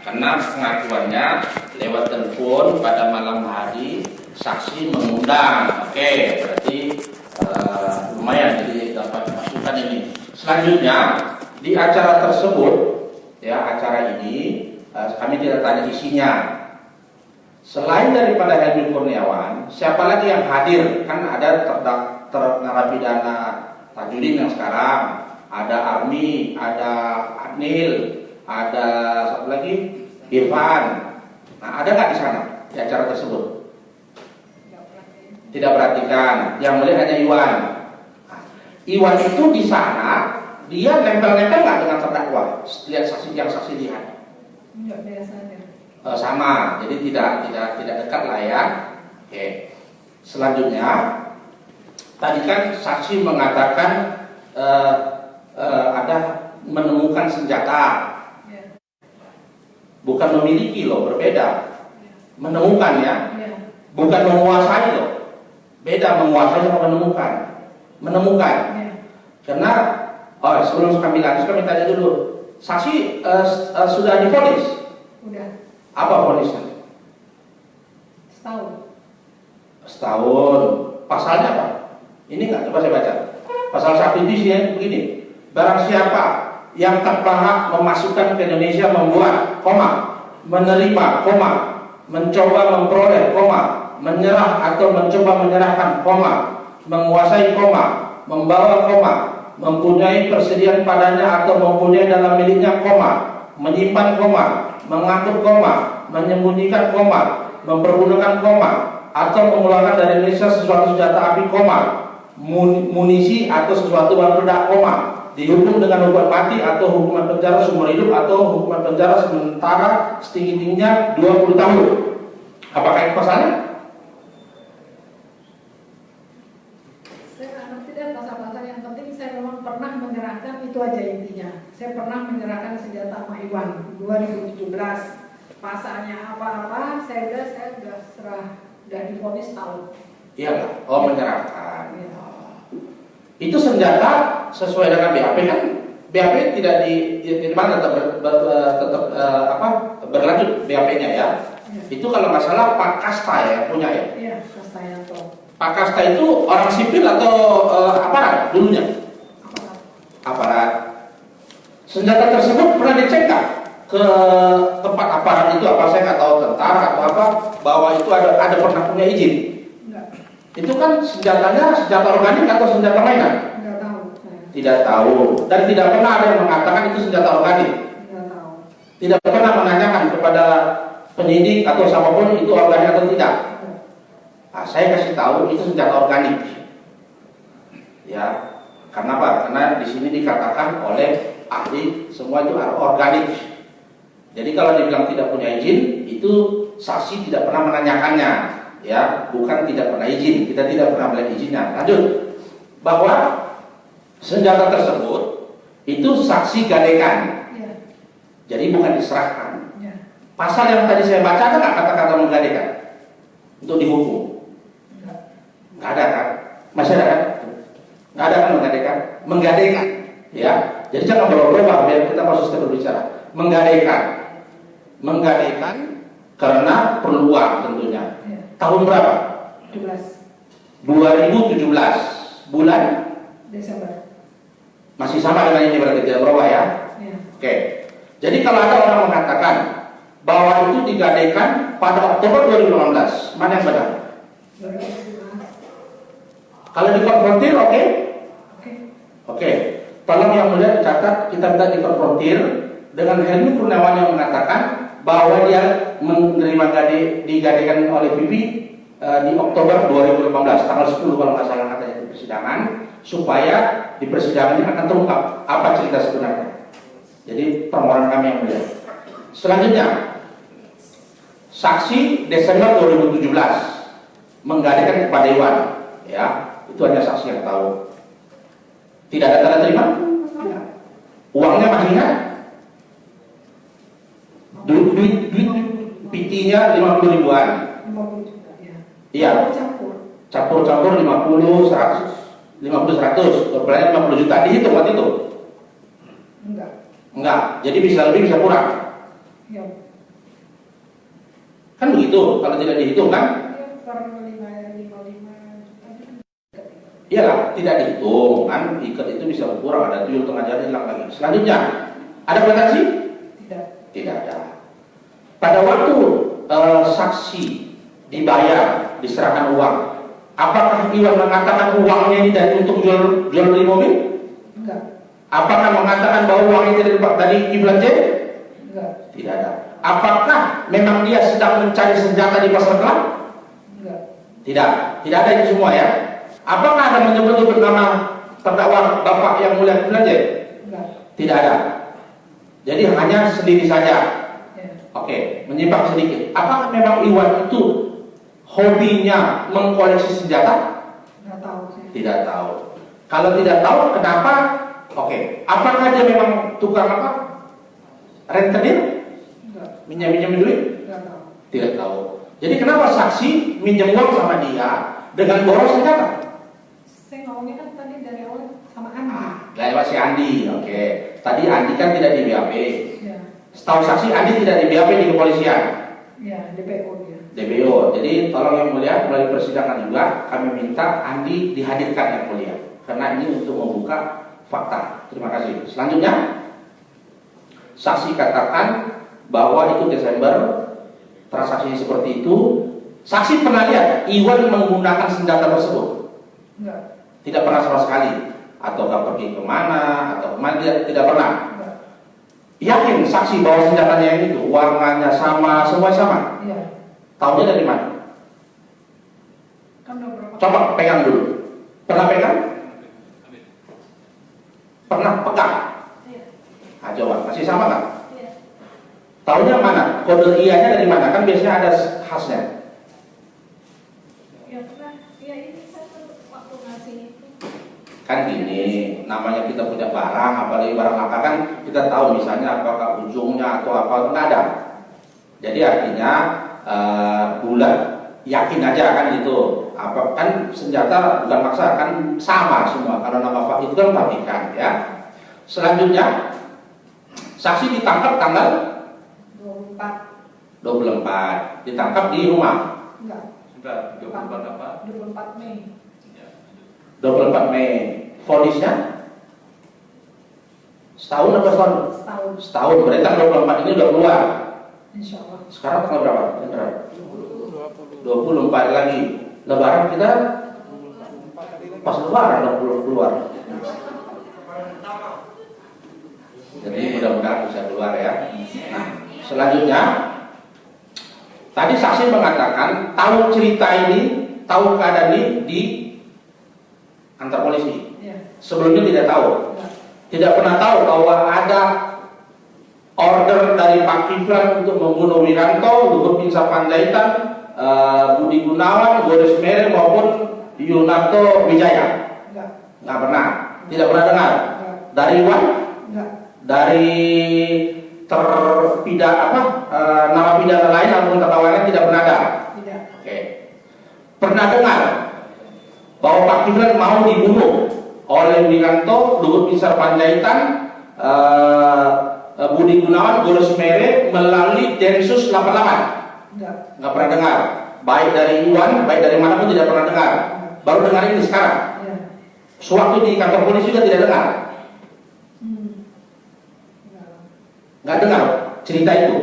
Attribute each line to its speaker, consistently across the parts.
Speaker 1: karena pengakuannya lewat telepon pada malam hari, saksi mengundang. Oke, berarti lumayan jadi dapat masukan ini. Selanjutnya di acara tersebut, ya acara ini kami tidak tanya isinya. Selain daripada Helmi Kurniawan, siapa lagi yang hadir? Kan ada narapidana Tajudin yang sekarang, ada Armi, ada Adnil, ada satu lagi Irfan. Nah, ada nggak di sana di acara tersebut? Tidak perhatikan. Yang melihat hanya Iwan. Nah, Iwan itu di sana dia nempel-nempel nggak dengan terdakwa? Lihat saksi yang saksi lihat.
Speaker 2: Enggak, biasanya.
Speaker 1: Sama, jadi tidak dekat lah ya. Oke. Selanjutnya, tadi kan saksi mengatakan ada menemukan senjata. Bukan memiliki loh, berbeda. Menemukan ya, bukan menguasai loh. Beda menguasai sama menemukan. Menemukan. Karena sebelum kami lanjut, kami tanya dulu. Saksi sudah divonis?
Speaker 2: Udah.
Speaker 1: Apa vonisnya? Setahun. Pasalnya apa? Ini nggak, coba saya baca. Pasal 1 di sini begini. Barang siapa yang terpahak memasukkan ke Indonesia membuat, menerima, mencoba memperoleh, menyerah atau mencoba menyerahkan, menguasai, membawa, mempunyai persediaan padanya atau mempunyai dalam miliknya, menyimpan, mengatur, menyembunyikan, mempergunakan, atau mengeluarkan dari Indonesia sesuatu senjata api, munisi atau sesuatu bahan peledak, dihukum dengan hukuman mati atau hukuman penjara seumur hidup atau hukuman penjara sementara setinggi-tingginya 20 tahun. Apakah itu pasalnya?
Speaker 2: Saya nggak ngerti deh pasal-pasal, yang penting saya memang pernah menyerahkan, itu aja intinya. Saya pernah menyerahkan senjata sama Iwan 2017. Pasalnya apa-apa, saya udah serah, udah divonis tahun. Iya,
Speaker 1: menyerahkan. Ya. Itu senjata sesuai dengan BAP kan? BAP tidak di mana tetap berlanjut BAP-nya ya. Itu kalau nggak salah Pak Kasta ya punya ya.
Speaker 2: Iya, Kasta Yanto.
Speaker 1: Pak Kasta itu orang sipil atau aparat dulunya? Aparat. Senjata tersebut pernah dicek nggak ke tempat aparat itu? Apa saya nggak tahu, tentara atau apa, bahwa itu ada pernah punya izin? Itu kan senjatanya senjata organik atau senjata mainan?
Speaker 2: Enggak tahu.
Speaker 1: Tidak tahu. Dan tidak pernah ada yang mengatakan itu senjata organik.
Speaker 2: Enggak tahu.
Speaker 1: Tidak pernah menanyakan kepada penyidik atau siapapun itu organik atau tidak. Nah, saya kasih tahu itu senjata organik. Ya, karena apa? Karena di sini dikatakan oleh ahli semua itu organik. Jadi kalau dibilang tidak punya izin, itu saksi tidak pernah menanyakannya. Ya, bukan tidak pernah izin, kita tidak pernah melihat izinnya. Lanjut, bahwa senjata tersebut itu saksi gadekan, jadi bukan diserahkan. Pasal yang tadi saya baca ada nggak kata-kata menggadekan untuk dihukum? Nggak ada kan? Masih ada kan? Nggak ada kan menggadekan? Menggadekan, ya. Jadi jangan berubah biar kita masuk step berbicara. Menggadekan karena perlu uang tentunya. Tahun berapa? 2017. Bulan?
Speaker 2: Desember.
Speaker 1: Masih sama dengan ini berarti tidak berubah ya? Oke. Jadi kalau ada orang mengatakan bahwa itu digadaikan pada Oktober 2018, mana yang benar?
Speaker 2: 2017.
Speaker 1: Kalau dikonfrontir, oke? Oke. Tolong yang mulia dicatat, kita minta dikonfrontir dengan Helmi Kurniawan yang mengatakan bahwa dia menerima digadaikan oleh Bibi di Oktober 2018, tanggal 10 kalau nggak salah katanya di persidangan, supaya di persidangan ini akan terungkap apa cerita sebenarnya. Jadi permohonan kami yang mulia. Selanjutnya, saksi Desember 2017 menggadaikan kepada Iwan, ya, itu hanya saksi yang tahu. Tidak ada tanda terima? Uangnya masih ingat? Duit PT-nya 50 ribuan.
Speaker 2: 50 juta, ya.
Speaker 1: Iya. Campur 50, 100. 50, 100. Berarti 50 juta. Dihitung waktu itu?
Speaker 2: Enggak.
Speaker 1: Jadi bisa lebih, bisa kurang.
Speaker 2: Ya,
Speaker 1: Kan begitu, kalau tidak dihitung kan? Iyalah, tidak dihitung kan, ikat itu bisa berkurang, ada 7,5 jari hilang lagi. Selanjutnya, ada pretensi? Tidak ada. Pada waktu saksi dibayar, diserahkan uang, apakah Iwan mengatakan uangnya ini untuk jual beli mobil?
Speaker 2: Enggak.
Speaker 1: Apakah mengatakan bahwa uang itu dari Kiflan Zen?
Speaker 2: Enggak.
Speaker 1: Tidak ada. Apakah memang dia sedang mencari senjata di pasar gelap?
Speaker 2: Enggak.
Speaker 1: Tidak ada itu semua ya. Apakah ada menyebut nama terdakwa Bapak yang mulia Kiflan Zen?
Speaker 2: Enggak.
Speaker 1: Tidak ada. Jadi hanya sendiri saja.
Speaker 2: Ya.
Speaker 1: Oke, menyimpang sedikit. Apakah memang Iwan itu hobinya mengkoleksi senjata?
Speaker 2: Enggak tahu sih.
Speaker 1: Tidak tahu. Kalau tidak tahu, kenapa? Oke, apakah dia memang tukang apa? Rentenir?
Speaker 2: Enggak.
Speaker 1: Minjam duit?
Speaker 2: Enggak tahu.
Speaker 1: Tidak tahu. Jadi kenapa saksi minjem uang sama dia dengan boros senjata?
Speaker 2: Saya ngomongnya kan tadi dari awal sama Andi.
Speaker 1: Lewat si Andi, oke. Tadi Andi kan tidak di BAP.
Speaker 2: Ya.
Speaker 1: Setahu saksi Andi tidak di BAP di kepolisian.
Speaker 2: Ya, DPO dia.
Speaker 1: DPO. Jadi tolong yang mulia melalui persidangan juga kami minta Andi dihadirkan yang mulia, karena ini untuk membuka fakta. Terima kasih. Selanjutnya, saksi katakan bahwa itu Desember transaksi seperti itu. Saksi pernah lihat Iwan menggunakan senjata tersebut?
Speaker 2: Enggak.
Speaker 1: Tidak pernah sama sekali. Ataukah pergi kemana atau kemana? Tidak pernah.
Speaker 2: Enggak.
Speaker 1: Yakin saksi bahwa senjatanya yang itu warnanya sama, semua sama?
Speaker 2: Iya.
Speaker 1: Tahunya dari mana?
Speaker 2: Kan udah berapa?
Speaker 1: Coba pegang dulu. Pernah pegang? Pernah pegang?
Speaker 2: Iya.
Speaker 1: Nah, coba, masih sama nggak?
Speaker 2: Iya.
Speaker 1: Tahunya mana? Kode iya-nya dari mana? Kan biasanya ada khasnya.
Speaker 2: Ya pernah. Ya ini saya waktu ngasih itu.
Speaker 1: Kan gini, namanya kita punya barang, apalagi barang langka kan kita tahu misalnya apakah ujungnya atau apa, nggak ada. Jadi artinya bulat, yakin aja kan gitu. Apa kan senjata bukan maksa, kan sama semua. Kalau nama Pak itu kan pabrikan ya. Selanjutnya, saksi ditangkap tanggal 24, ditangkap di rumah.
Speaker 2: Enggak.
Speaker 3: Sudah 24 apa?
Speaker 2: 24 Mei.
Speaker 1: 24 Mei. Vonisnya setahun apa setahun?
Speaker 2: Setahun.
Speaker 1: Setahun. Berarti tanggal 24 ini udah keluar.
Speaker 2: Insya Allah.
Speaker 1: Sekarang tanggal berapa? 24 lagi. Lebaran kita pas lebaran 20 keluar. Jadi mudah-mudahan bisa keluar ya. Nah, selanjutnya tadi saksi mengatakan tahu cerita ini, tahu keadaan ini di kantor polisi.
Speaker 2: Iya.
Speaker 1: Sebelumnya tidak tahu.
Speaker 2: Enggak.
Speaker 1: Tidak pernah tahu bahwa ada order dari Pak Kiflan untuk membunuh Wiranto, Luhut Binsar Panjaitan, Budi Gunawan, Boris Mere maupun Yunarto Wijaya.
Speaker 2: Enggak.
Speaker 1: Nggak pernah. Tidak pernah dengar.
Speaker 2: Enggak.
Speaker 1: Dari Iwan,
Speaker 2: Enggak.
Speaker 1: dari narapidana lain ataupun terdakwa lain tidak pernah ada.
Speaker 2: Tidak.
Speaker 1: Oke. Pernah dengar bahwa Pak Kiflan mau dibunuh oleh Wiranto, Luhut Binsar Panjaitan, Budi Gunawan, Boris Mere melalui Densus 88?
Speaker 2: Enggak.
Speaker 1: Nggak pernah dengar. Baik dari Iwan, baik dari mana pun tidak pernah dengar. Baru dengar ini sekarang.
Speaker 2: Iya.
Speaker 1: Sewaktu di kantor polisi juga tidak dengar.
Speaker 2: Enggak.
Speaker 1: Nggak dengar cerita itu.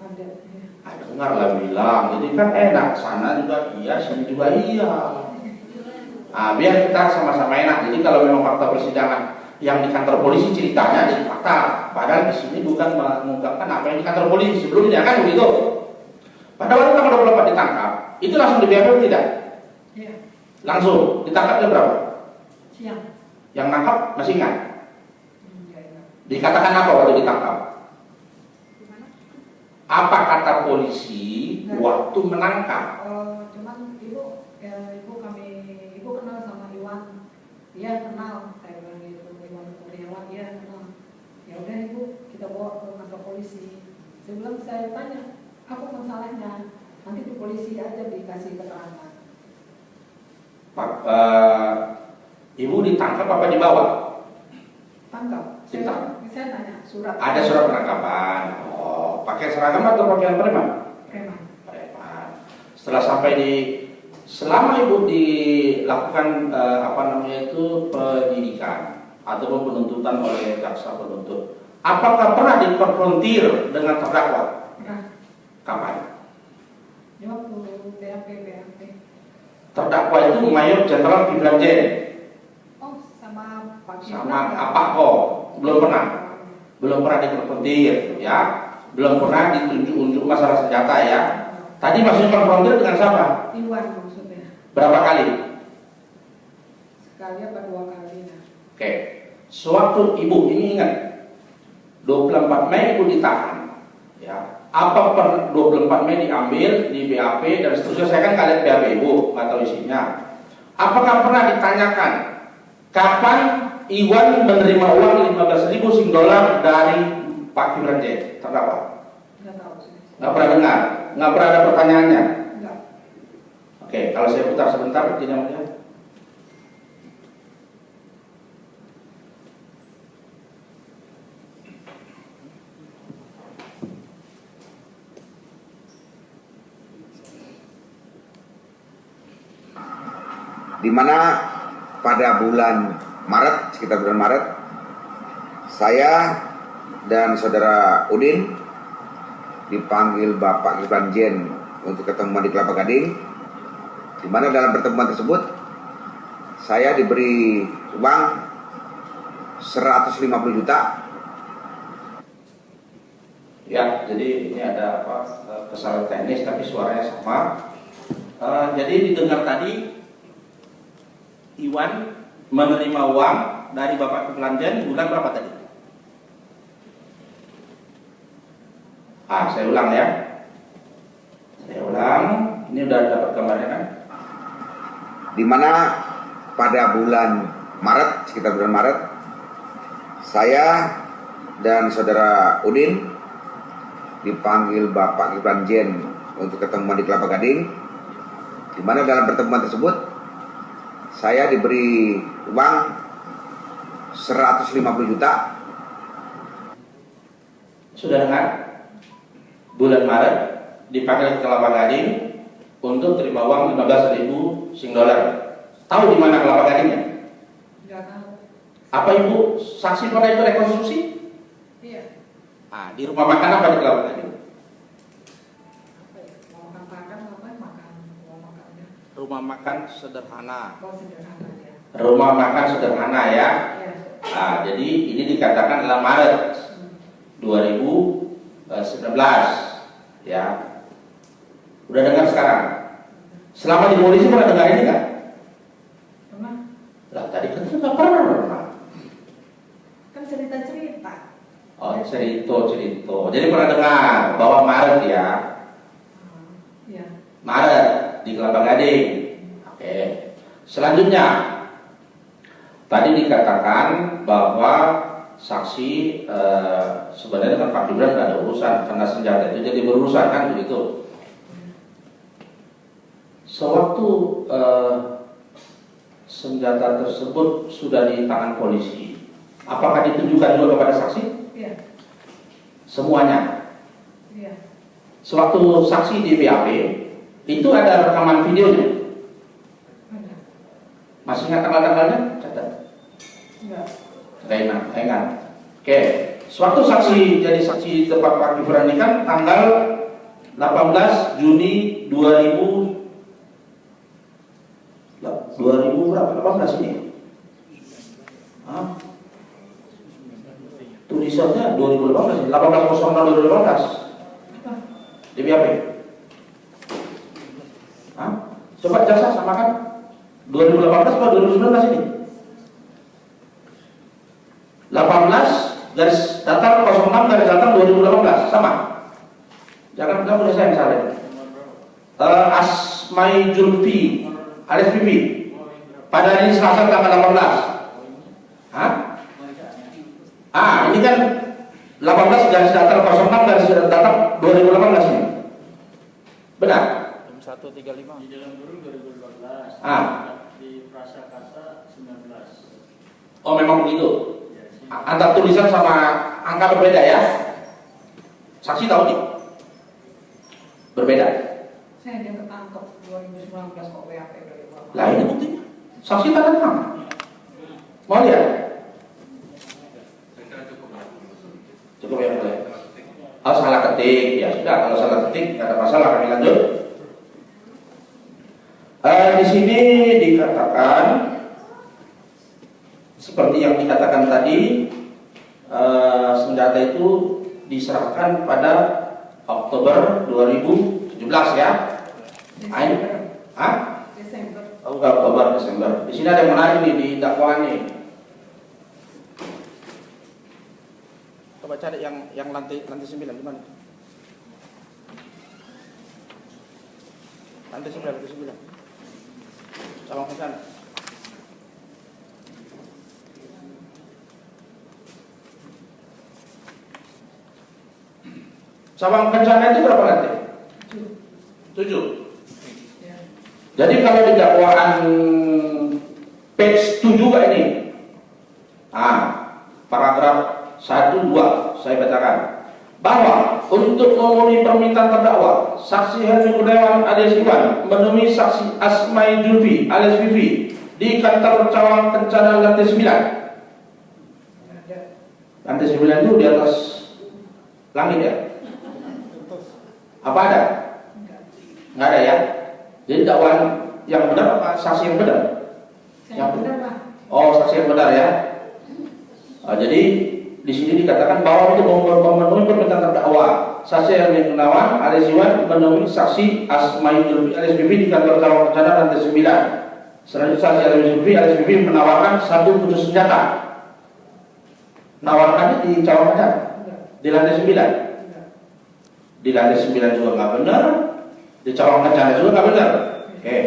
Speaker 2: Ada. Ya.
Speaker 1: Dengar lah bilang. Jadi kan enak. Sana juga iya, sini juga iya. Biar kita sama-sama enak. Jadi kalau memang fakta persidangan yang di kantor polisi ceritanya di fakta, padahal di sini bukan mengungkapkan apa yang di kantor polisi sebelumnya kan begitu. Pada waktu tanggal 24 ditangkap, itu langsung di BAP tidak?
Speaker 2: Iya.
Speaker 1: Langsung ditangkapnya berapa?
Speaker 2: Siang.
Speaker 1: Yang nangkap masih ingat?
Speaker 2: Enggak ingat.
Speaker 1: Dikatakan apa waktu ditangkap?
Speaker 2: Gimana?
Speaker 1: Apa kata polisi
Speaker 2: Enggak.
Speaker 1: waktu menangkap?
Speaker 2: Cuman ibu kenal sama Iwan. Iya kenal. Saya bilang gitu. Iwan Kurniawan, iya kenal. Ya udah ibu, kita bawa ke kantor polisi. Saya tanya, apa masalahnya? Nanti di polisi aja dikasih keterangan.
Speaker 1: Pak, ibu ditangkap apa dibawa?
Speaker 2: Tangkap.
Speaker 1: Ditangkap.
Speaker 2: Saya tanya surat.
Speaker 1: Ada surat penangkapan. Oh, pakai seragam atau pakaian preman?
Speaker 2: Preman.
Speaker 1: Preman. Setelah sampai selama ibu dilakukan penyidikan ataupun penuntutan oleh jaksa penuntut, apakah pernah dikonfrontir dengan terdakwa?
Speaker 2: Pernah.
Speaker 1: Kapan?
Speaker 2: Ya waktu BAP.
Speaker 1: Terdakwa itu Mayor Jenderal Kiflan Zen.
Speaker 2: Oh, sama Pak
Speaker 1: Sama apa kok? Belum pernah dikonfrontir, ya. Belum pernah ditunjuk-unjuk masalah senjata, ya. Tadi maksudnya konfrontir dengan siapa?
Speaker 2: Iwan maksudnya.
Speaker 1: Berapa kali?
Speaker 2: Sekali apa 2 kali? Nah.
Speaker 1: Oke. Sewaktu ibu ini ingat 24 Mei ibu ditahan, ya. Apa per 24 Mei diambil di BAP dan seterusnya, saya kan nggak lihat BAP ibu, nggak tahu isinya. Apakah pernah ditanyakan kapan Iwan menerima uang 15.000 Sing dolar dari Pak Kiflan Zen terdakwa?
Speaker 2: Nggak tahu sih.
Speaker 1: Nggak pernah dengar, nggak pernah ada pertanyaannya.
Speaker 2: Enggak.
Speaker 1: Oke, kalau saya putar sebentar, tidak melihat.
Speaker 3: Di mana pada bulan Maret, sekitar bulan Maret, saya dan saudara Udin dipanggil Bapak Kiflan Zen untuk ketemuan di Kelapa Gading, di mana dalam pertemuan tersebut saya diberi uang 150 juta.
Speaker 1: Ya, jadi ini ada kesalahan teknis tapi suaranya sama. Jadi didengar tadi Iwan menerima uang dari Bapak Kiflan Zen bulan berapa tadi? Saya ulang ya. Saya ulang. Ini udah dapat gambarnya kan?
Speaker 3: Di mana pada bulan Maret, sekitar bulan Maret, saya dan saudara Udin dipanggil Bapak Kiflan Zen untuk ketemuan di Kelapa Gading, di mana dalam pertemuan tersebut saya diberi uang 150 juta.
Speaker 1: Sudah dengar? Bulan Maret dipanggil ke Kelapa Gading untuk terima uang 15.000 Sing dolar. Tahu di mana Kelapa Gadingnya?
Speaker 2: Nggak tahu.
Speaker 1: Apa ibu saksi pada itu rekonstruksi?
Speaker 2: Iya.
Speaker 1: Di rumah makan apa di Kelapa Gading?
Speaker 2: Apa ya? Mau makan padang apa? Makan mau makannya.
Speaker 1: Rumah makan sederhana.
Speaker 2: Oh, sederhana ya.
Speaker 1: Rumah makan sederhana ya.
Speaker 2: Iya.
Speaker 1: Jadi ini dikatakan dalam Maret 2019 ya. Udah dengar sekarang? Selama di polisi pernah dengar ini nggak?
Speaker 2: Pernah?
Speaker 1: Lah tadi kan nggak pernah.
Speaker 2: Kan cerita-cerita.
Speaker 1: Oh cerita. Jadi pernah dengar bahwa Maret ya.
Speaker 2: Iya.
Speaker 1: Maret di Kelapa Gading. Oke. Selanjutnya tadi dikatakan bahwa saksi sebenarnya dengan Pak Kiflan tidak ada urusan karena senjata itu jadi berurusan kan begitu. Sewaktu senjata tersebut sudah di tangan polisi, apakah ditunjukkan juga kepada saksi?
Speaker 2: Iya.
Speaker 1: Semuanya.
Speaker 2: Iya.
Speaker 1: Sewaktu saksi di BAP itu ada rekaman videonya.
Speaker 2: Ada.
Speaker 1: Masih ingat tanggal-tanggalnya? Catat.
Speaker 2: Enggak.
Speaker 1: Ingat. Oke. Sewaktu saksi jadi saksi di tempat Pak Kiflan ini kan tanggal 18 Juni 2000 berapa? 18 ini. Tulisannya 2018, 18/06/2018 di BAP. Coba jaksa samakan 2018 atau 2019 ini. 18 garis datar 06 garis datar 2018 sama. Jangan bilang boleh saya yang salah. Asmai Julfi alias Bibi pada hari Selasa tanggal 18. Ini kan 18 garis datar 06 garis datar 2018 ini. Benar?
Speaker 4: 135 di dalam burung 2015. Di Prasakasa 19.
Speaker 1: Oh memang begitu. Antara tulisan sama angka berbeda ya. Saksi tahu nih? Berbeda.
Speaker 2: Saya dia ketangkep 2019 kok WAP dari Bapak.
Speaker 1: Lah ini buktinya. Saksi tanda tangan. Mau lihat? Cukup ya boleh. Oh salah ketik, ya sudah. Kalau salah ketik nggak ada masalah, kami lanjut. Di sini dikatakan seperti yang dikatakan tadi, senjata itu diserahkan pada Oktober 2017 ya.
Speaker 2: Desember.
Speaker 1: Oh, Oktober, Desember. Di sini ada yang menarik nih di dakwaan nih. Coba cari yang lantai 9 di mana? Lantai 9. Cabang ke sana. Cabang kencana itu berapa lantai? 7.
Speaker 2: Ya.
Speaker 1: Jadi kalau di dakwaan page 7 juga ini, paragraf 1, 2 saya bacakan bahwa untuk memenuhi permintaan terdakwa, saksi Helmi Kurniawan alias Iwan menemui saksi Asmai Julfi alias Vivi di kantor Cawang Kencana lantai 9. Lantai 9 itu di atas langit ya? Apa ada? Nggak ada ya? Jadi dakwaan yang benar apa saksi yang benar?
Speaker 2: Saya benar, Pak.
Speaker 1: Oh, saksi yang benar ya. Jadi di sini dikatakan bahwa untuk memenuhi permintaan terdakwa, saksi Helmi Kurniawan alias Iwan menemui saksi Asmai Julfi alias Vivi di kantor Cawang Kencana lantai 9. Selanjutnya saksi Asmai Julfi alias Vivi menawarkan 1 putus senjata. Nawarkannya di Cawang Kencana di lantai 9. Di lantai 9 juga nggak benar, di Cawang Kencana juga nggak benar. Oke.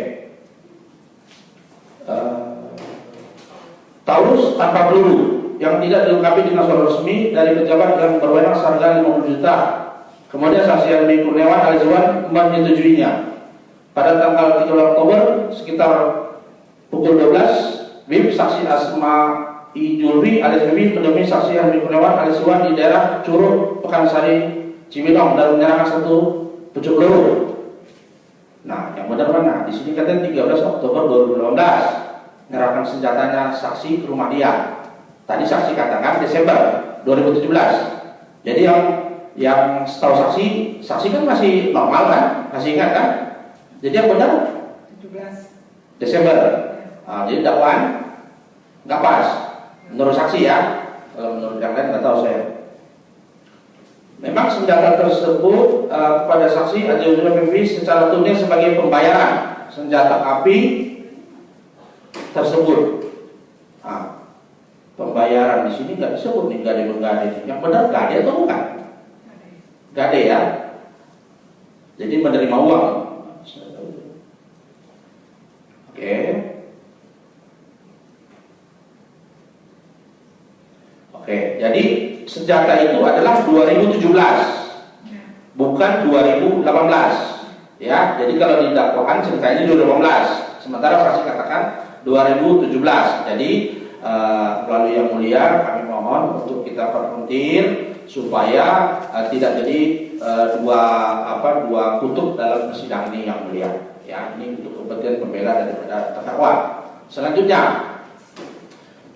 Speaker 1: Taurus tanpa peluru yang tidak dilengkapi dengan surat resmi dari pejabat yang berwenang seharga 50 juta. Kemudian saksi Helmi Kurniawan alias Iwan menyetujuinya. Pada tanggal 3 Oktober sekitar pukul 12, WIB saksi Asmai Julfi alias Vivi menemui saksi Helmi Kurniawan alias Iwan di daerah Curug Pekansari Cibinong dan menyerahkan 1 pucuk peluru. Nah, yang benar mana? Di sini katanya 13 Oktober 2018 menyerahkan senjatanya saksi ke rumah dia. Tadi saksi katakan Desember 2017. Jadi yang setahu saksi kan masih normal kan? Masih ingat kan? Jadi yang benar
Speaker 2: 17
Speaker 1: Desember. Jadi dakwaan nggak pas menurut saksi ya. Kalau menurut yang lain nggak tahu saya. Memang senjata tersebut kepada saksi Ajayudina Vivi secara tunai sebagai pembayaran senjata api tersebut. Pembayaran di sini nggak disebut nih gade-menggade. Yang benar gade atau bukan? Gade ya. Jadi menerima uang. Oke. Oke. Jadi senjata itu adalah 2017, bukan 2018. Ya. Jadi kalau di dakwaan ceritanya 2018. Sementara saksi katakan 2017. Jadi melalui yang mulia kami mohon untuk kita konfrontir supaya tidak jadi dua kutub dalam persidangan ini yang mulia. Ya, ini untuk kepentingan pembela daripada terdakwa. Selanjutnya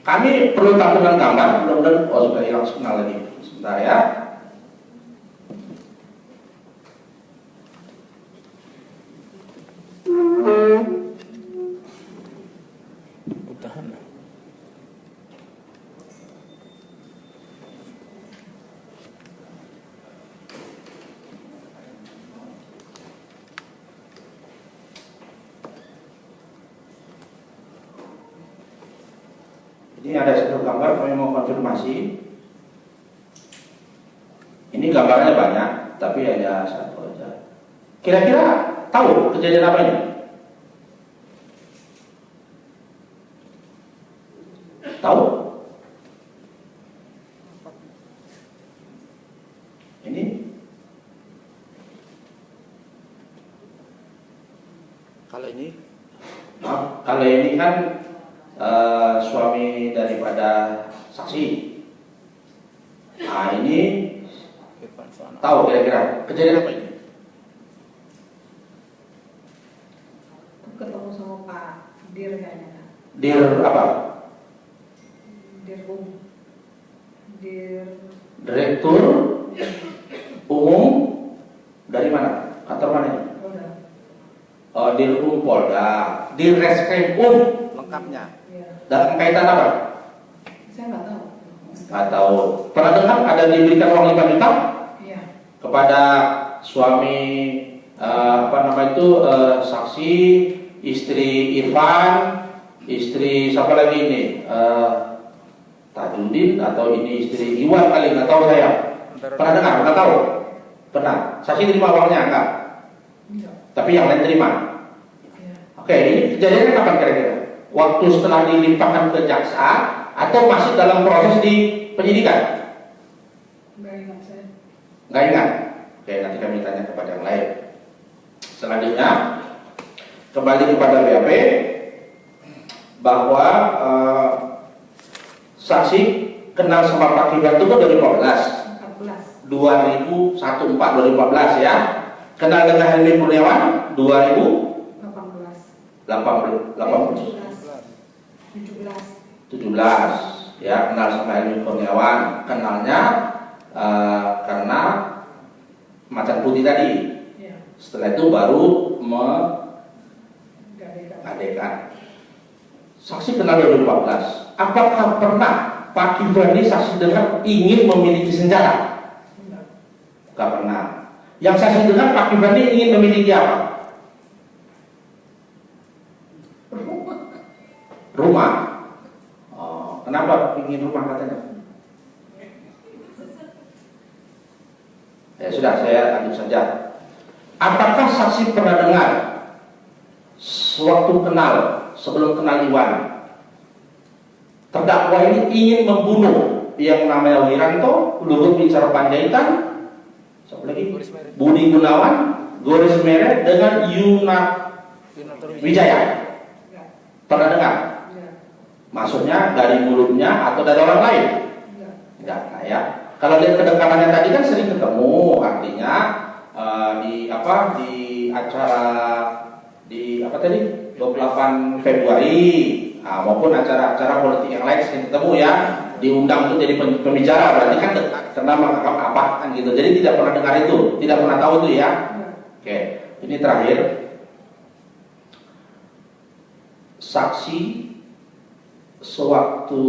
Speaker 1: kami perlu tampilkan gambar. Mudah-mudahan sudah hilang signal lagi. Sebentar ya. Ini ada satu gambar kami mau konfirmasi. Ini gambarnya banyak, tapi hanya satu aja. Kira-kira tahu kejadian apa ini? Tahu? Ini kalau ini kan suami daripada saksi. Nah ini
Speaker 4: depan sana.
Speaker 1: Tahu kira-kira kejadian apa ini?
Speaker 2: Aku ketemu sama Pak Dir kayaknya kan.
Speaker 1: Dir apa?
Speaker 2: Dir
Speaker 1: Direktur Umum dari mana? Kantor mana ini?
Speaker 2: Polda.
Speaker 1: Oh, Dir Umum Polda, Dir Reskrim
Speaker 4: Lengkapnya.
Speaker 2: Iya.
Speaker 1: dalam kaitan apa?
Speaker 2: Saya nggak tahu.
Speaker 1: Nggak tahu. Pernah dengar ada diberikan uang 5 juta
Speaker 2: Iya.
Speaker 1: kepada suami saksi, istri Irfan, istri siapa lagi ini? Tajudin atau ini istri Iwan kali, nggak tahu saya. Pernah dengar? Pernah tahu? Pernah. Saksi terima uangnya enggak?
Speaker 2: Iya.
Speaker 1: Tapi yang lain terima.
Speaker 2: Iya.
Speaker 1: Oke, ini kejadiannya kapan kira-kira? Waktu setelah dilimpahkan ke jaksa atau masih dalam proses di penyidikan?
Speaker 2: Nggak ingat saya.
Speaker 1: Nggak ingat? Oke, nanti kami tanya kepada yang lain. Selanjutnya, kembali kepada BAP, bahwa saksi kenal sama Pak Gibran itu kan 2014, 2014 ya. Kenal dengan Helmi Kurniawan 2017 ya, kenal sama Helmi Kurniawan. Kenalnya karena macan putih tadi.
Speaker 2: Iya.
Speaker 1: Setelah itu baru mengadekan. Saksi kenal 2014. Apakah pernah Pak Gibran ini saksi dengar ingin memiliki senjata? Enggak pernah. Yang saksi dengar Pak Gibran ini ingin memiliki apa? Rumah. Oh, kenapa ingin rumah katanya? Ya sudah, saya lanjut saja. Apakah saksi pernah dengar sewaktu kenal, sebelum kenal Iwan, terdakwa ini ingin membunuh yang namanya Wiranto, Luhut Binsar Panjaitan, siapa lagi? Budi Gunawan, Goris Mere dengan Yuna Wijaya. Pernah dengar? Maksudnya dari mulutnya atau dari orang lain? Enggak ya. Kalau lihat kedekatannya tadi kan sering ketemu, artinya di acara di 28 Februari maupun acara-acara politik yang lain sering ketemu ya, diundang untuk jadi pembicara, berarti kan dekat karena menganggap apa kan gitu. Jadi tidak pernah dengar itu, tidak pernah tahu itu ya. Oke, ini terakhir. Saksi sewaktu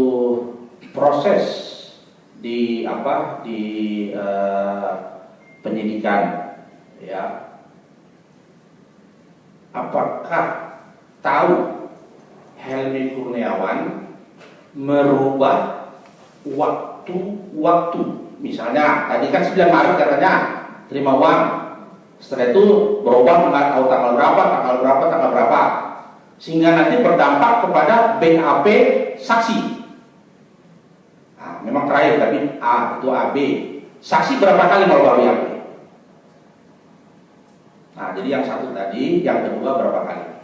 Speaker 1: proses di penyidikan ya, apakah tahu Helmi Kurniawan merubah waktu, misalnya tadi kan 9 Maret katanya terima uang, setelah itu berubah nggak tahu tanggal berapa, sehingga nanti berdampak kepada BAP saksi. Nah, memang terakhir tapi itu AB. Saksi berapa kali merubah BAP? Nah, jadi yang satu tadi, yang kedua berapa kali?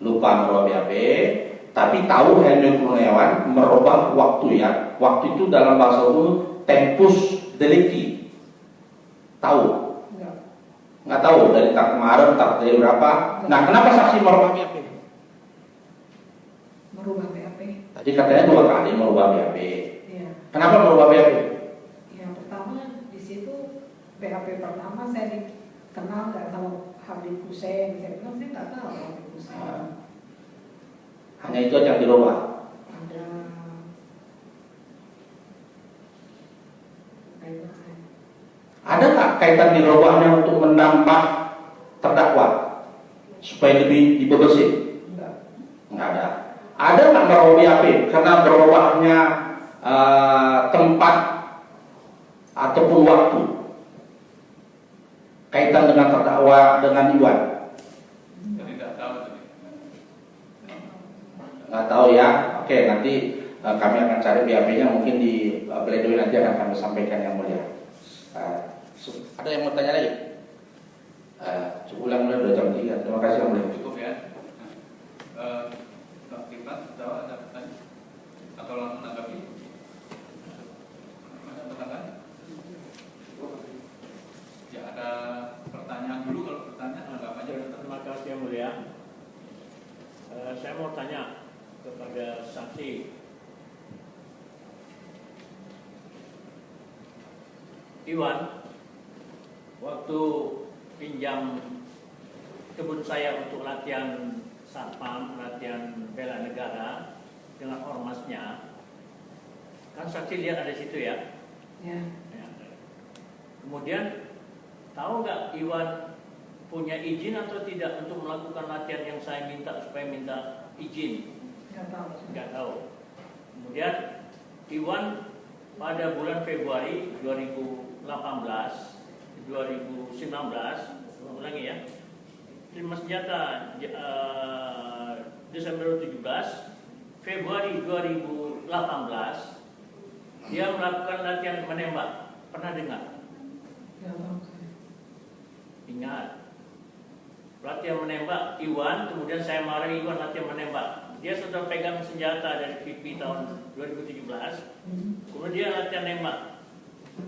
Speaker 1: Lupa merubah BAP, tapi tahu Helmi Kurniawan merubah waktu ya. Waktu itu dalam bahasa umum tempus delicti. Tahu? Nggak tahu dari tak kemarin, tak dari berapa. Nah, kenapa saksi merubah BAP?
Speaker 2: Merubah BAP.
Speaker 1: Tadi katanya 2 kali merubah BAP.
Speaker 2: Iya.
Speaker 1: Kenapa merubah BAP?
Speaker 2: Yang pertama di situ BAP pertama saya dikenal nggak sama Habib Hussein. Saya bilang saya nggak tahu Habib Hussein.
Speaker 1: Hanya itu aja yang dirubah. Ada nggak kaitan dirubahnya untuk menambah terdakwa supaya lebih dibebesin? Nggak ada. Ada nggak merubah BAP karena berubahnya tempat ataupun waktu kaitan dengan terdakwa dengan Iwan? Nggak tahu ya. Oke, nanti kami akan cari BAP-nya, mungkin di pledoi nanti akan kami sampaikan yang mulia. Ada yang mau tanya lagi? Cukup ulang mulai 2 jam 3. Terima kasih yang mulia.
Speaker 5: Cukup ya. Pak Gibran, ada pertanyaan?
Speaker 4: saksi. Iwan, waktu pinjam kebun saya untuk latihan satpam, latihan bela negara dengan ormasnya, kan saksi lihat ada situ ya.
Speaker 2: Ya.
Speaker 4: Ya. Kemudian tahu nggak Iwan punya izin atau tidak untuk melakukan latihan yang saya minta supaya minta izin?
Speaker 2: Nggak tahu.
Speaker 4: Nggak tahu. Kemudian Iwan pada bulan Februari 2019, ulangi ya, terima senjata Desember 17, Februari 2018 dia melakukan latihan menembak. Pernah dengar?
Speaker 2: Nggak tahu.
Speaker 4: Ingat, latihan menembak Iwan, kemudian saya marahi Iwan latihan menembak. Dia sudah pegang senjata dari PP tahun 2017, kemudian dia latihan nembak.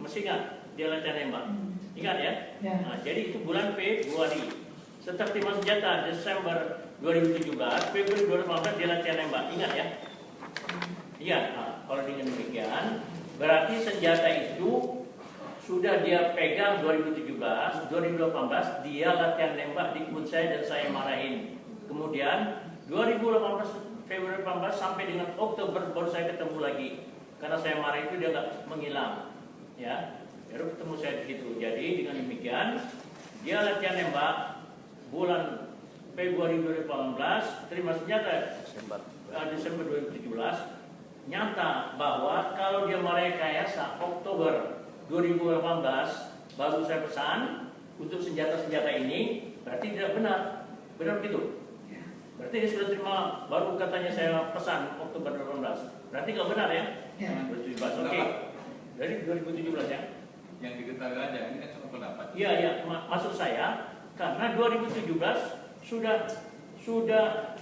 Speaker 4: Masih ingat? Dia latihan nembak. Ingat ya?
Speaker 2: Ya.
Speaker 4: Nah, jadi itu bulan Februari. Setelah terima senjata Desember 2017, Februari 2018 dia latihan nembak. Ingat ya? Ingat. Nah, kalau dengan demikian, berarti senjata itu sudah dia pegang 2017, 2018 dia latihan nembak di kebun saya dan saya marahin. Kemudian 2018 Februari 18 sampai dengan Oktober baru saya ketemu lagi. Karena saya marah itu dia nggak menghilang, ya. Baru ketemu saya di situ. Jadi dengan demikian dia latihan nembak bulan Februari 2018, terima senjata Desember 2017. Nyata bahwa kalau dia merekayasa Oktober 2018 baru saya pesan untuk senjata-senjata ini, berarti tidak benar. Benar begitu? Berarti dia sudah terima, baru katanya saya pesan Oktober 2018. Berarti nggak benar ya?
Speaker 2: Ya.
Speaker 4: 2017, oke. Dari 2017 ya?
Speaker 5: Yang diketahui aja, ini kan cuma pendapat.
Speaker 4: Iya, iya. Maksud saya, karena 2017 sudah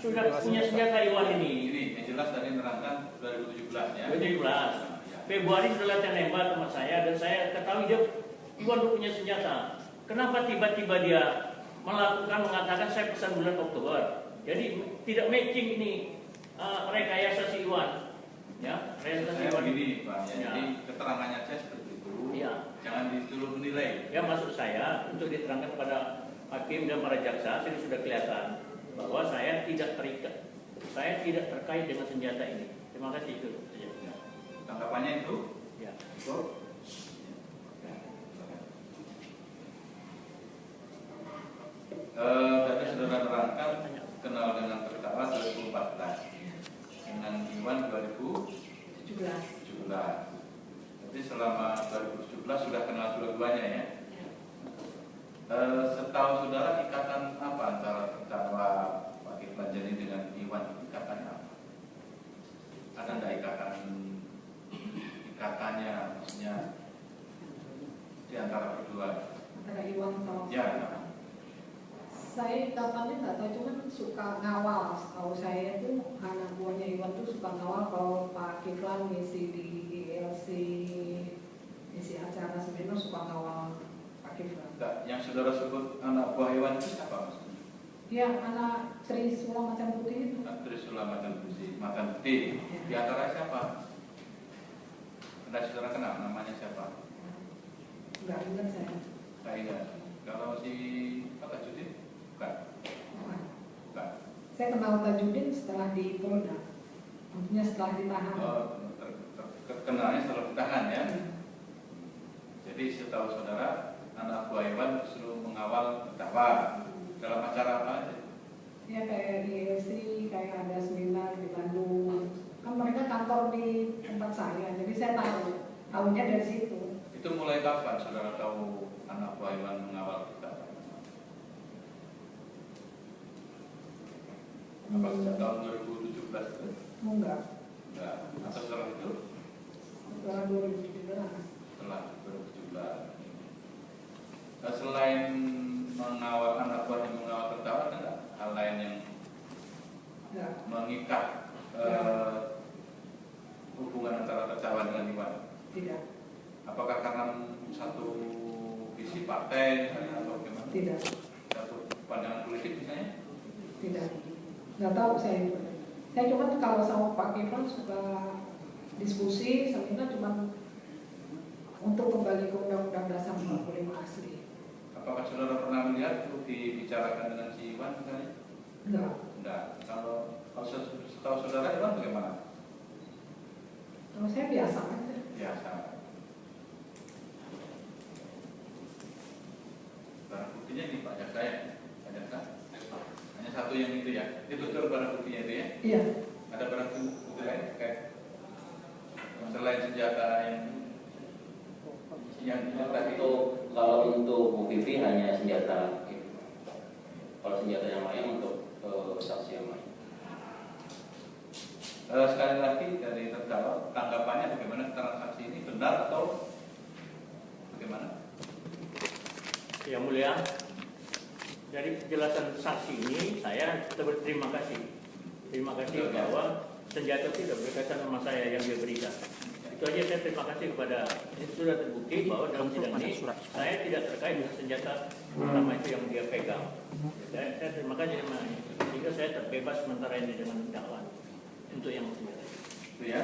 Speaker 4: punya senjata Iwan ini.
Speaker 5: Ini yang jelas tadi menerangkan 2017 ya.
Speaker 4: 2017. Februari sudah latihan nembak sama saya dan saya ketahui dia Iwan punya senjata. Kenapa tiba-tiba dia mengatakan saya pesan bulan Oktober? Jadi tidak matching ini rekayasa si Iwan. Ya, rekayasa si
Speaker 5: Saya
Speaker 4: Iwan.
Speaker 5: begini Pak, ya.
Speaker 4: Ya.
Speaker 5: Jadi keterangannya saya seperti itu.
Speaker 4: Iya.
Speaker 5: Jangan disuruh menilai.
Speaker 4: Ya, maksud saya untuk diterangkan kepada hakim dan para jaksa, ini sudah kelihatan bahwa saya tidak terikat, saya tidak terkait dengan senjata ini. Terima kasih itu.
Speaker 5: Ya. Tanggapannya itu?
Speaker 4: Ya.
Speaker 5: Tadi saudara terangkan kenal dengan terdakwa 2014, dengan Iwan 2017. Jadi selama 2017 sudah kenal dua-duanya ya. Setahu saudara ikatan apa antara terdakwa Pak Kiflan Jani dengan Iwan? Ikatan apa? Ada nggak ikatannya, maksudnya di antara berdua?
Speaker 2: Antara Iwan sama
Speaker 5: Ya.
Speaker 2: saya ikatannya nggak tahu, cuman suka ngawal. Tahu saya itu anak buahnya Iwan tuh suka ngawal kalau Pak Kiflan ngisi di ILC, ngisi acara seminar, suka ngawal Pak Kiflan.
Speaker 5: Enggak, yang saudara sebut anak buah Iwan itu siapa maksudnya?
Speaker 2: Ya, anak Trisula Macan Putih itu.
Speaker 5: Trisula Macan Putih. Di antara siapa? Anda saudara kenal namanya siapa?
Speaker 2: Nggak ingat saya.
Speaker 5: Saya ingat. Kalau si Pak Tajudin? Bukan. Bukan.
Speaker 2: Saya kenal Tajudin setelah di Polda, maksudnya setelah ditahan.
Speaker 5: Kenalnya setelah ditahan ya. Jadi setahu saudara, anak buah Iwan justru mengawal terdakwa dalam acara apa aja?
Speaker 2: Ya kayak di ILC, kayak ada seminar di Bandung. Kan mereka kantor di tempat saya, jadi saya tahunya dari situ.
Speaker 5: Itu mulai kapan saudara tahu anak buah Iwan mengawal terdakwa? Apa sejak tahun 2017 itu?
Speaker 2: Enggak,
Speaker 5: Enggak. Atau setelah itu?
Speaker 2: setelah 2017.
Speaker 5: Setelah 2017. Nah, selain mengawal anak buah yang mengawal terdakwa, ada nggak hal lain yang
Speaker 2: Enggak.
Speaker 5: mengikat hubungan antara terdakwa dengan Iwan?
Speaker 2: Tidak.
Speaker 5: Apakah karena satu visi partai atau bagaimana?
Speaker 2: Tidak.
Speaker 5: Satu pandangan politik misalnya?
Speaker 2: Tidak. Nggak tahu saya itu. Saya cuma kalau sama Pak Kiflan suka diskusi, saya minta cuma untuk kembali ke Undang-Undang Dasar 45 asli.
Speaker 5: Apakah saudara pernah melihat itu dibicarakan dengan si Iwan misalnya? Enggak. Kalau setahu saudara Iwan bagaimana?
Speaker 2: Kalau saya biasa aja.
Speaker 5: Biasa. Barang buktinya ini Pak Jaksa ya? Pak Jaksa? Hanya satu yang itu ya? Itu betul barang buktinya itu ya?
Speaker 2: Iya.
Speaker 5: Ada barang bukti lain kayak selain senjata yang tadi
Speaker 6: Itu kalau untuk Bu Vivi hanya senjata. Kalau senjata yang lain untuk saksi yang lain.
Speaker 5: sekali lagi dari terdakwa tanggapannya bagaimana transaksi ini benar atau bagaimana?
Speaker 4: Yang mulia, dari penjelasan saksi ini saya berterima kasih. Terima kasih bahwa senjata itu sudah berkaitan sama saya yang dia berikan. Itu aja saya terima kasih kepada, ini sudah terbukti bahwa dalam sidang ini saya tidak terkait dengan senjata pertama itu yang dia pegang. Saya terima kasih sehingga saya terbebas sementara ini dengan dakwaan untuk yang senjata.
Speaker 5: Itu ya.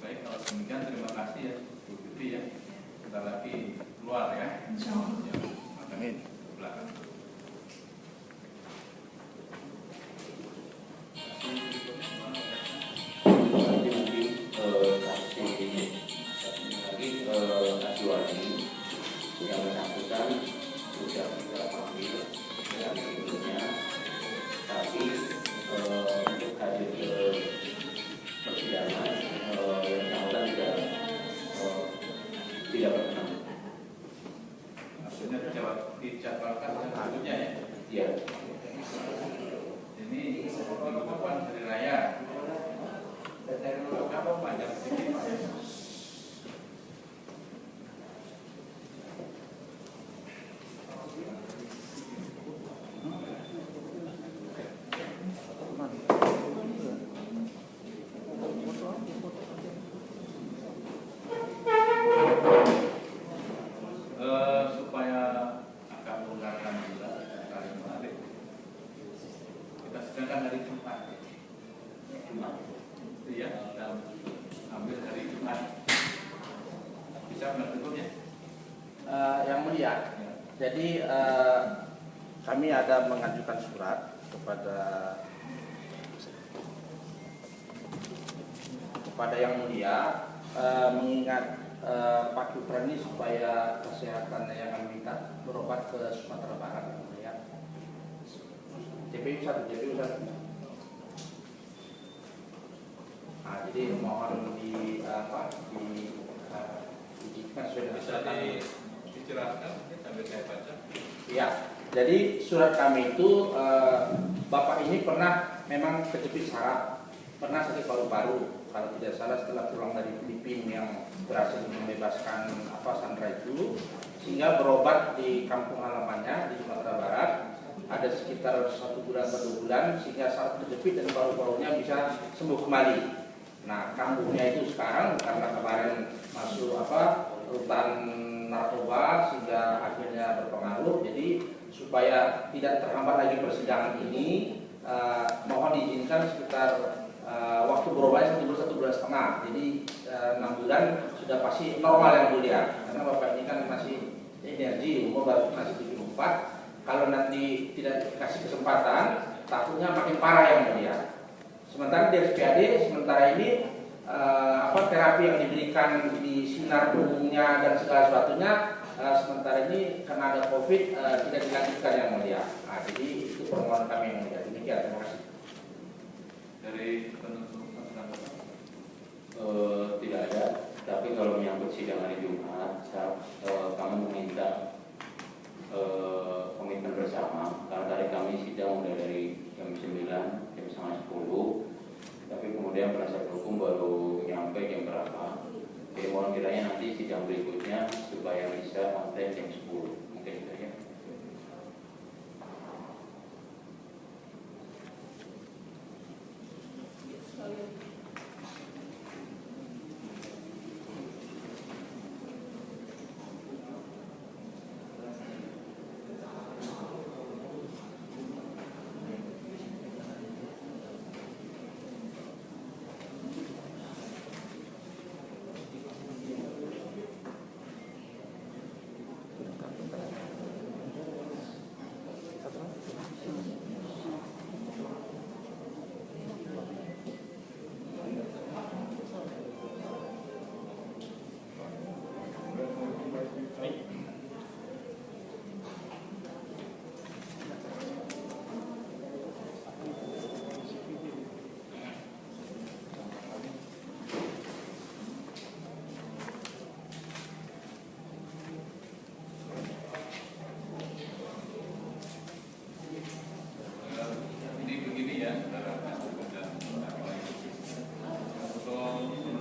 Speaker 5: Baik, kalau demikian terima kasih ya Bu Fitri ya. Kita lagi keluar ya.
Speaker 2: Insyaallah.
Speaker 5: Amin. Belakang.
Speaker 6: Ajuani yang bersangkutan sudah kita panggil dan berikutnya, tapi untuk hadir ke persidangan yang bersangkutan tidak berkenan.
Speaker 5: Maksudnya dijadwalkan selanjutnya ya.
Speaker 6: Ya,
Speaker 5: Ini penutupan hari raya. Apa panjang sedikit ya? Supaya agak melonggarkan juga tarik menarik, kita sedangkan hari Jumat, ya, dan ambil hari Jumat. Bisa menentunya?
Speaker 1: Yang mulia, jadi kami ada mengajukan surat kepada yang mulia, mengingat Pak Kiflan ini supaya kesehatannya yang kami minta berobat ke Sumatera Barat, yang mulia. JPU 1. Nah, jadi mohon diizinkan sudah
Speaker 5: Bisa dijelaskan sambil saya baca.
Speaker 1: Ya, jadi surat kami itu Bapak ini pernah memang kejepit saraf, pernah sakit paru-paru kalau tidak salah setelah pulang dari Filipina yang berhasil membebaskan Sandra itu, sehingga berobat di kampung halamannya di Sumatera Barat ada sekitar 1 bulan atau 2 bulan, sehingga saat terjepit dan paru-parunya bisa sembuh kembali. Nah, kampungnya itu sekarang karena kemarin masuk rutan narkoba sehingga akhirnya berpengaruh. Jadi supaya tidak terhambat lagi persidangan ini, mohon diizinkan sekitar waktu berobatnya 1 bulan setengah. Jadi 6 bulan sudah pasti normal yang mulia. Karena Bapak ini kan masih energi, umur baru masih 74. Kalau nanti tidak dikasih kesempatan, takutnya makin parah yang mulia. Sementara di RSPAD sementara ini terapi yang diberikan di sinar punggungnya dan segala sesuatunya sementara ini karena ada COVID tidak dilanjutkan yang mulia. Nah, jadi itu permohonan kami yang mulia. Demikian, terima kasih.
Speaker 5: Dari penuntut
Speaker 6: tidak ada. Tapi kalau menyangkut sidang hari Jumat, kami meminta komitmen bersama. Karena dari kami sidang mulai dari jam 9, jam setengah 10. Tapi kemudian penasihat hukum baru nyampe jam berapa. Jadi mohon kiranya nanti sidang berikutnya supaya bisa sampai jam 10. Mungkin itu saja.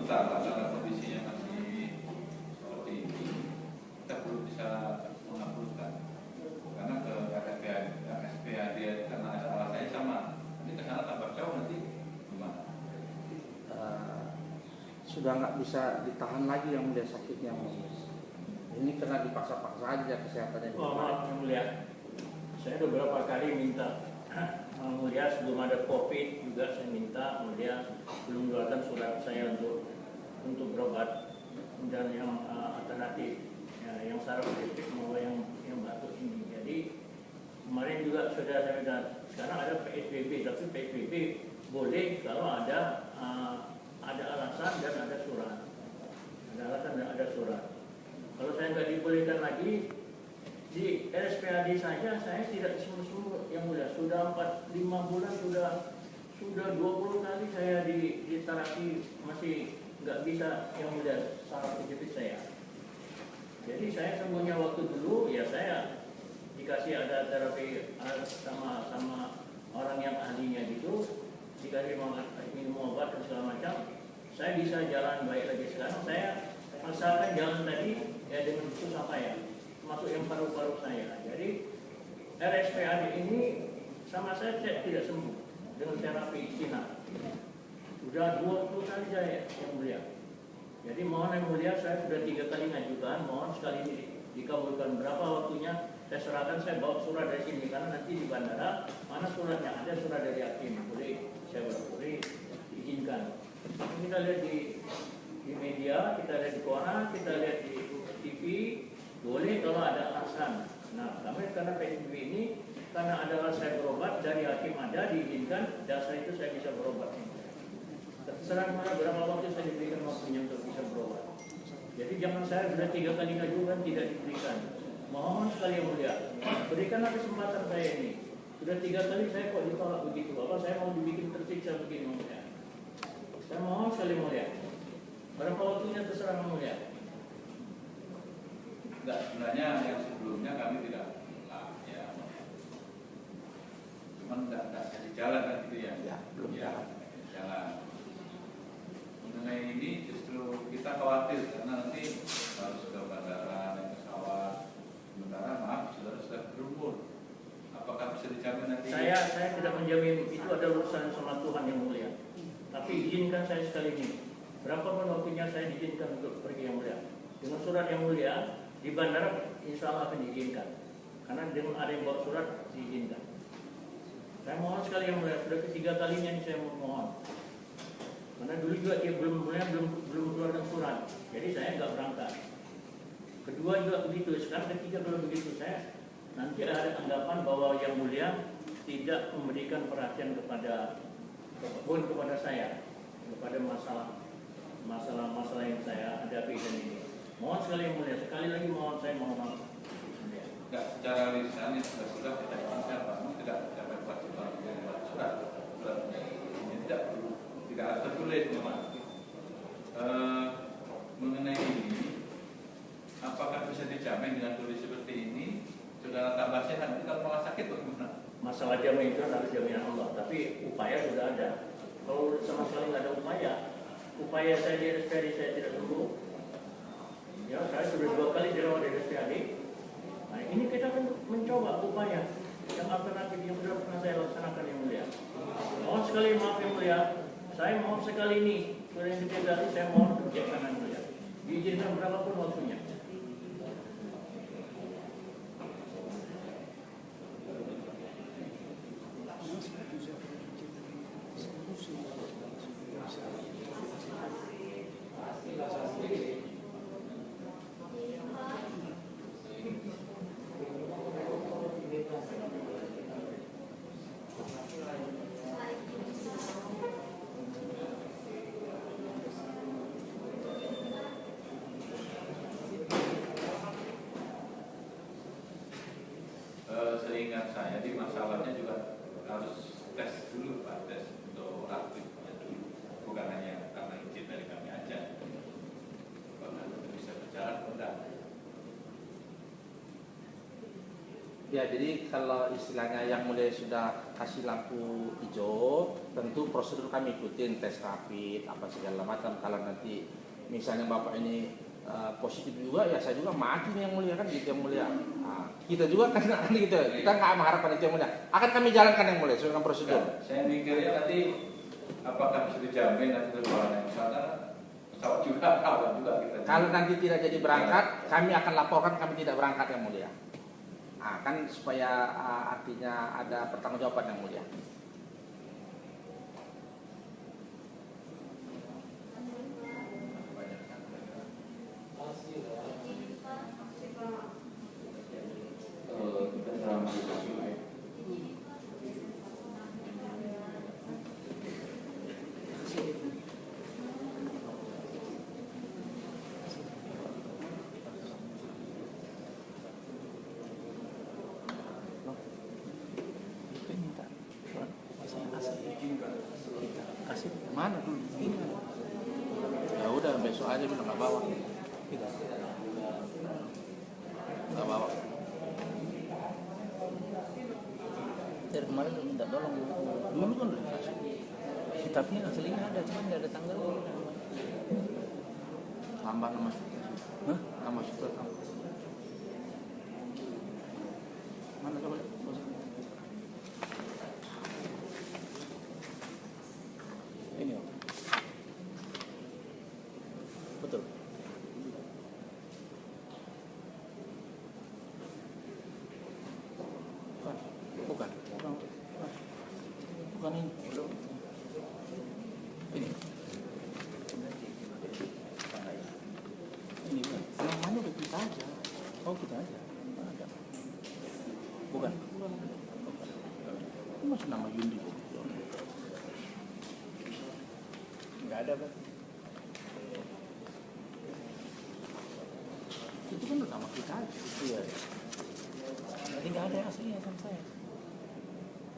Speaker 5: sementara karena kondisinya masih seperti ini, kita belum bisa mengabulkan karena ke RSPAD karena ada alasannya sama. Nanti ke sana tambah jauh nanti gimana?
Speaker 1: Sudah nggak bisa ditahan lagi yang mulia sakitnya. Ini kena dipaksa-paksa aja kesehatannya.
Speaker 4: Oh, maaf yang mulia, saya udah beberapa kali minta mulia sebelum ada COVID juga saya minta mulia belum mengeluarkan surat saya untuk berobat dan yang alternatif ya, yang saraf listrik mau yang batuk ini. Jadi kemarin juga sudah saya bilang sekarang ada PSBB, tapi PSBB boleh kalau ada alasan dan ada surat. Ada alasan dan ada surat. Kalau saya nggak dibolehkan lagi di RSPAD saja saya tidak sungguh-sungguh yang mulia. Sudah 4-5 bulan sudah 20 kali saya di terapi masih nggak bisa yang mulia saraf kejepit saya. Jadi saya semuanya waktu dulu ya saya dikasih ada terapi sama orang yang ahlinya gitu, dikasih minum obat dan segala macam. Saya bisa jalan baik lagi. Sekarang saya masakan jalan tadi ya dengan susah payah, masuk yang paru-paru saya. Jadi RSPAD ini sama saya tidak sembuh dengan terapi Cina. Sudah 20 kali saya yang mulia. Jadi mohon yang mulia, saya sudah 3 kali ngajukan, mohon sekali ini dikabulkan. Berapa waktunya saya serahkan, saya bawa surat dari sini karena nanti di bandara mana suratnya, ada surat dari hakim, boleh saya boleh diizinkan. Kita lihat di media, kita lihat di koran, kita lihat di TV, boleh kalau ada alasan. Nah, kami karena PSBB ini, karena ada alasan saya berobat, dari hakim ada, diizinkan, dasar itu saya bisa berobat. Terserah mana berapa waktu saya diberikan waktunya untuk bisa berobat. Jadi jangan saya sudah 3 kali ngajukan tidak diberikan. Mohon sekali yang mulia, berikanlah kesempatan saya ini. Sudah 3 kali saya kok ditolak begitu. Apa saya mau dibikin tersiksa begini mulia? Saya mohon sekali mulia. Berapa waktunya terserah mulia.
Speaker 5: Enggak, sebenarnya yang sebelumnya kami tidak ya. Cuman enggak jadi jalan kan gitu ya.
Speaker 1: Ya, belum
Speaker 5: jalan. Mengenai ini justru kita khawatir karena nanti harus ke bandara, naik pesawat. Sementara maaf, saudara sudah berumur. Apakah bisa dijamin nanti?
Speaker 4: Saya tidak menjamin, itu ada urusan sama Tuhan yang mulia. Tapi izinkan saya sekali ini. Berapapun waktunya saya diizinkan untuk pergi yang mulia. Dengan surat yang mulia di bandara insya Allah akan diizinkan. Karena dengan ada yang bawa surat diizinkan. Saya mohon sekali yang mulia, sudah ketiga kalinya ini saya mohon. Karena dulu juga dia belum keluarkan surat, jadi saya nggak berangkat. Kedua juga begitu, sekarang ketiga belum begitu. Saya nanti ada anggapan bahwa yang mulia tidak memberikan perhatian kepada saya, kepada masalah yang saya hadapi dan ini. Mohon sekali yang mulia, sekali lagi mohon saya mohon maaf.
Speaker 5: Enggak, secara lisan itu sudah kita izinkan, Pak. Tidak dapat kewajiban untuk membuat surat. Ini tidak tertulis memang. Mengenai ini, apakah bisa dijamin dengan kondisi seperti ini? Saudara tambah sehat, nanti kalau malah sakit bagaimana?
Speaker 4: Masalah jamin itu harus jaminan Allah, tapi upaya sudah ada. Kalau sama sekali nggak ada upaya saya di RSPAD saya tidak sembuh. Ya, saya sudah 2 kali dirawat di RSPAD. Nah, ini kita mencoba upaya yang alternatif yang sudah pernah saya laksanakan yang mulia. Mohon sekali maaf yang mulia, saya mohon sekali ini sudah yang ketiga kali saya mohon kerjakan yang mulia. Diizinkan berapapun waktunya.
Speaker 5: Seingat saya di masalahnya juga harus tes dulu Pak, tes untuk aktifnya dulu, bukan hanya karena izin dari kami aja, apakah itu bisa berjalan atau enggak.
Speaker 1: Ya, jadi kalau istilahnya yang mulai sudah kasih lampu hijau, tentu prosedur kami ikutin, tes rapid apa segala macam. Kalau nanti misalnya Bapak ini positif juga, ya saya juga mati nih yang mulia, kan gitu yang mulia. Nah, kita juga kan gitu, kita nggak mengharapkan itu yang mulia. Akan kami jalankan yang mulia sesuai dengan prosedur.
Speaker 5: Saya mikirnya nanti apakah bisa dijamin nanti terbawa misalnya pesawat juga kawan juga kita.
Speaker 1: Kalau nanti tidak jadi berangkat, kami akan laporkan kami tidak berangkat yang mulia. Nah, kan supaya artinya ada pertanggungjawaban yang mulia.
Speaker 6: Kita dalam situasi
Speaker 1: Kasih mana dulu? Ya udah besok aja bilang nggak bawa. Nggak bawa.
Speaker 7: Dari kemarin minta tolong
Speaker 1: Dulu kan udah dikasih.
Speaker 7: tapi aslinya ada, cuma nggak ada tanggal.
Speaker 1: Tambah nama super.
Speaker 7: Hah?
Speaker 1: Nama super. Mana coba lihat?
Speaker 7: Ini Om. Betul.
Speaker 1: Bukan. Bukan ini. Ini. Ini kan. Namanya udah kita aja.
Speaker 7: Oh kita aja. Ada.
Speaker 1: Bukan. Ini masih nama Yundi.
Speaker 7: Nggak ada Pak.
Speaker 1: Itu kan udah nama kita aja.
Speaker 7: Iya. Berarti nggak ada yang aslinya sama saya.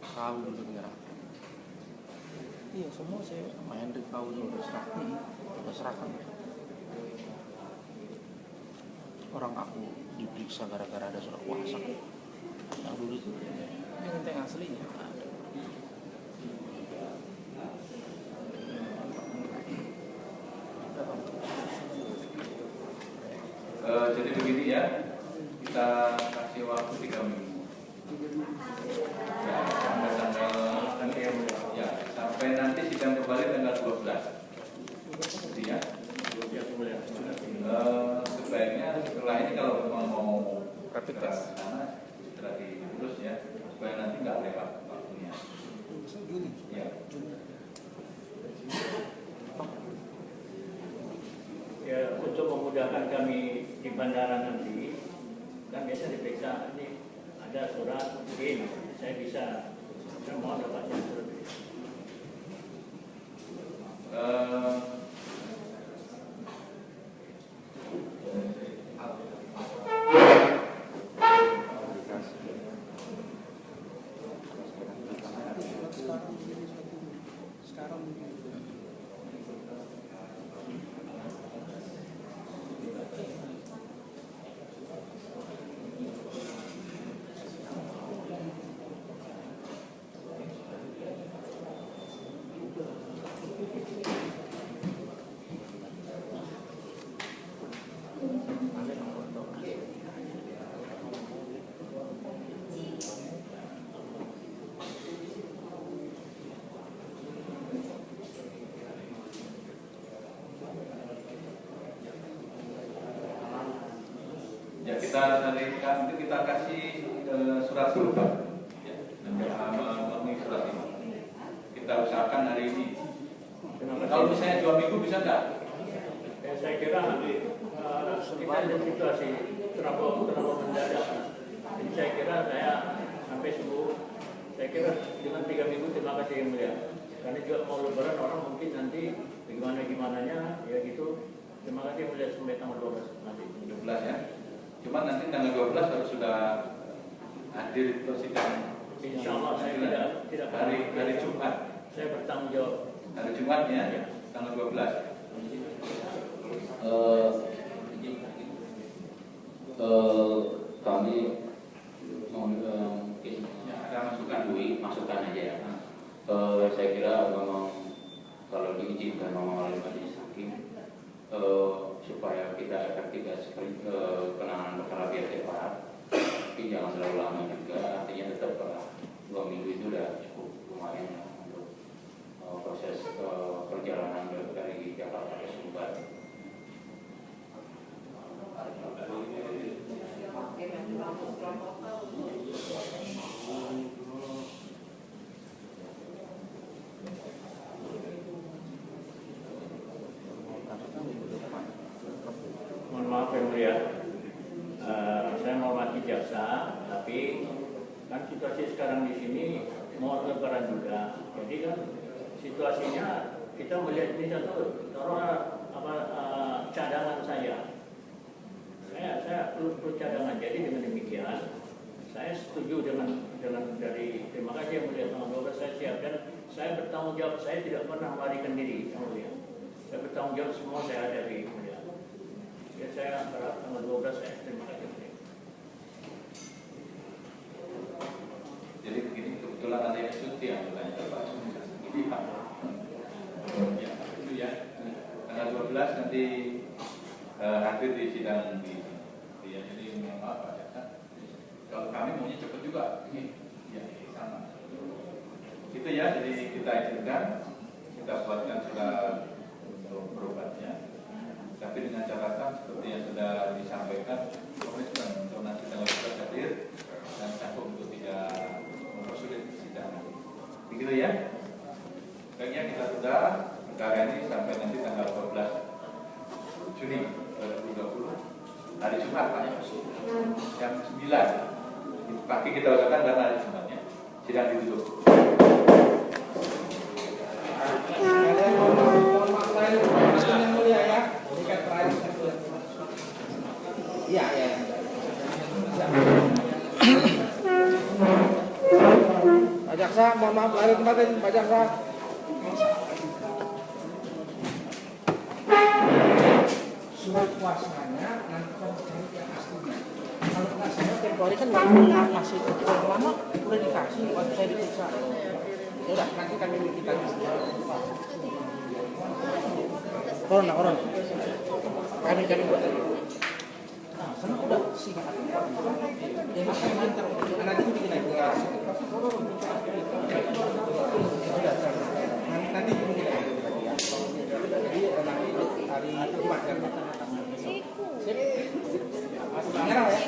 Speaker 1: Kau dulu menyerah.
Speaker 7: Iya semua saya.
Speaker 1: Sama Hendrik kau dulu udah serahkan. Udah serahkan. Orang aku diperiksa gara-gara ada surat kuasa. Yang dulu itu.
Speaker 7: Ini minta yang aslinya. Ada.
Speaker 5: Jadi begini ya, kita kasih waktu 3 minggu. Ya, sampai tanggal ya, sampai nanti sidang kembali tanggal 12. Jadi ya, sebaiknya setelah ini kalau memang mau
Speaker 7: Rapid
Speaker 5: ke
Speaker 7: test.
Speaker 5: sana setelah diurus ya, supaya nanti nggak lewat waktunya. Ya.
Speaker 4: Ya, untuk memudahkan kami di bandara nanti, kan biasa diperiksa ini ada surat izin, saya bisa, saya mau dapatnya surat izin.
Speaker 5: Ya kita nanti kita kasih surat surat ya, memenuhi surat ini. Kita usahakan hari ini. Kalau misalnya 2 minggu bisa nggak?
Speaker 4: Ya, saya kira kita ada situasi terlalu mendadak. Jadi saya kira saya sampai sembuh. Saya kira dengan 3 minggu terima kasih yang mulia. Karena juga mau lebaran orang mungkin nanti gimana-gimananya ya gitu. Terima kasih yang mulia sampai tanggal 12 nanti.
Speaker 5: 12 ya. Cuma nanti tanggal 12 harus sudah hadir di sidang.
Speaker 4: Insya Allah saya tidak
Speaker 5: hari Jumat.
Speaker 4: Saya bertanggung jawab.
Speaker 5: Hari Jumat ya, tanggal 12.
Speaker 6: Kami mungkin
Speaker 5: Ya, ada masukan.
Speaker 6: masukan aja supaya kita efektif penanganan perkara BRT Barat, tapi jangan terlalu lama juga. Artinya tetap 2 minggu itu udah cukup lumayan ya, untuk proses perjalanan dari Jakarta ke Sumbar.
Speaker 4: Mohon maaf yang mulia, saya menghormati jaksa, tapi kan situasi sekarang di sini mau lebaran juga, jadi kan situasinya kita melihat ini satu cadangan saya perlu cadangan. Jadi dengan demikian saya setuju dengan dari terima kasih yang mulia tanggal 12 saya siap, dan saya bertanggung jawab. Saya tidak pernah melarikan diri yang mulia. Saya bertanggung jawab semua saya hadapi yang mulia. Ya, saya berharap tanggal 12 saya terima kasih.
Speaker 5: Jadi begini, kebetulan ada yang cuti yang bertanya Pak. Ini Pak. Ya, itu ya. Tanggal 12 nanti hadir di sidang di ya, jadi mohon maaf Pak ya. Kalau kami maunya cepat juga. Ini ya sama. Itu ya, jadi kita izinkan, kita buatkan surat untuk berobatnya. Tapi dengan catatan seperti yang sudah disampaikan, komitmen untuk nanti tanggal 12 hadir dan sanggup untuk tidak mempersulit sidang. Begitu ya. Baiknya kita sudah perkara ini sampai nanti tanggal 14 Juni 2020 hari Jumat Pak, jam 9 pagi kita usahakan karena hari Jumatnya sidang ditutup.
Speaker 1: Iya, ya. Pak Jaksa, mohon maaf lahir batin, Pak Jaksa.
Speaker 7: Surat kuasanya nanti kan cari yang aslinya. Kalau nggak salah tempo hari kan nggak masih lama udah dikasih waktu saya diperiksa. Ya udah nanti kami kita corona kami buat tadi. Nah, sana udah singkat. Dia makan mantar. Anak itu bikin lagi. Nanti mungkin lagi. Jadi nanti hari Jumat kan. Sip. Merah ya.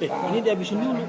Speaker 8: Ini dihabisin dulu.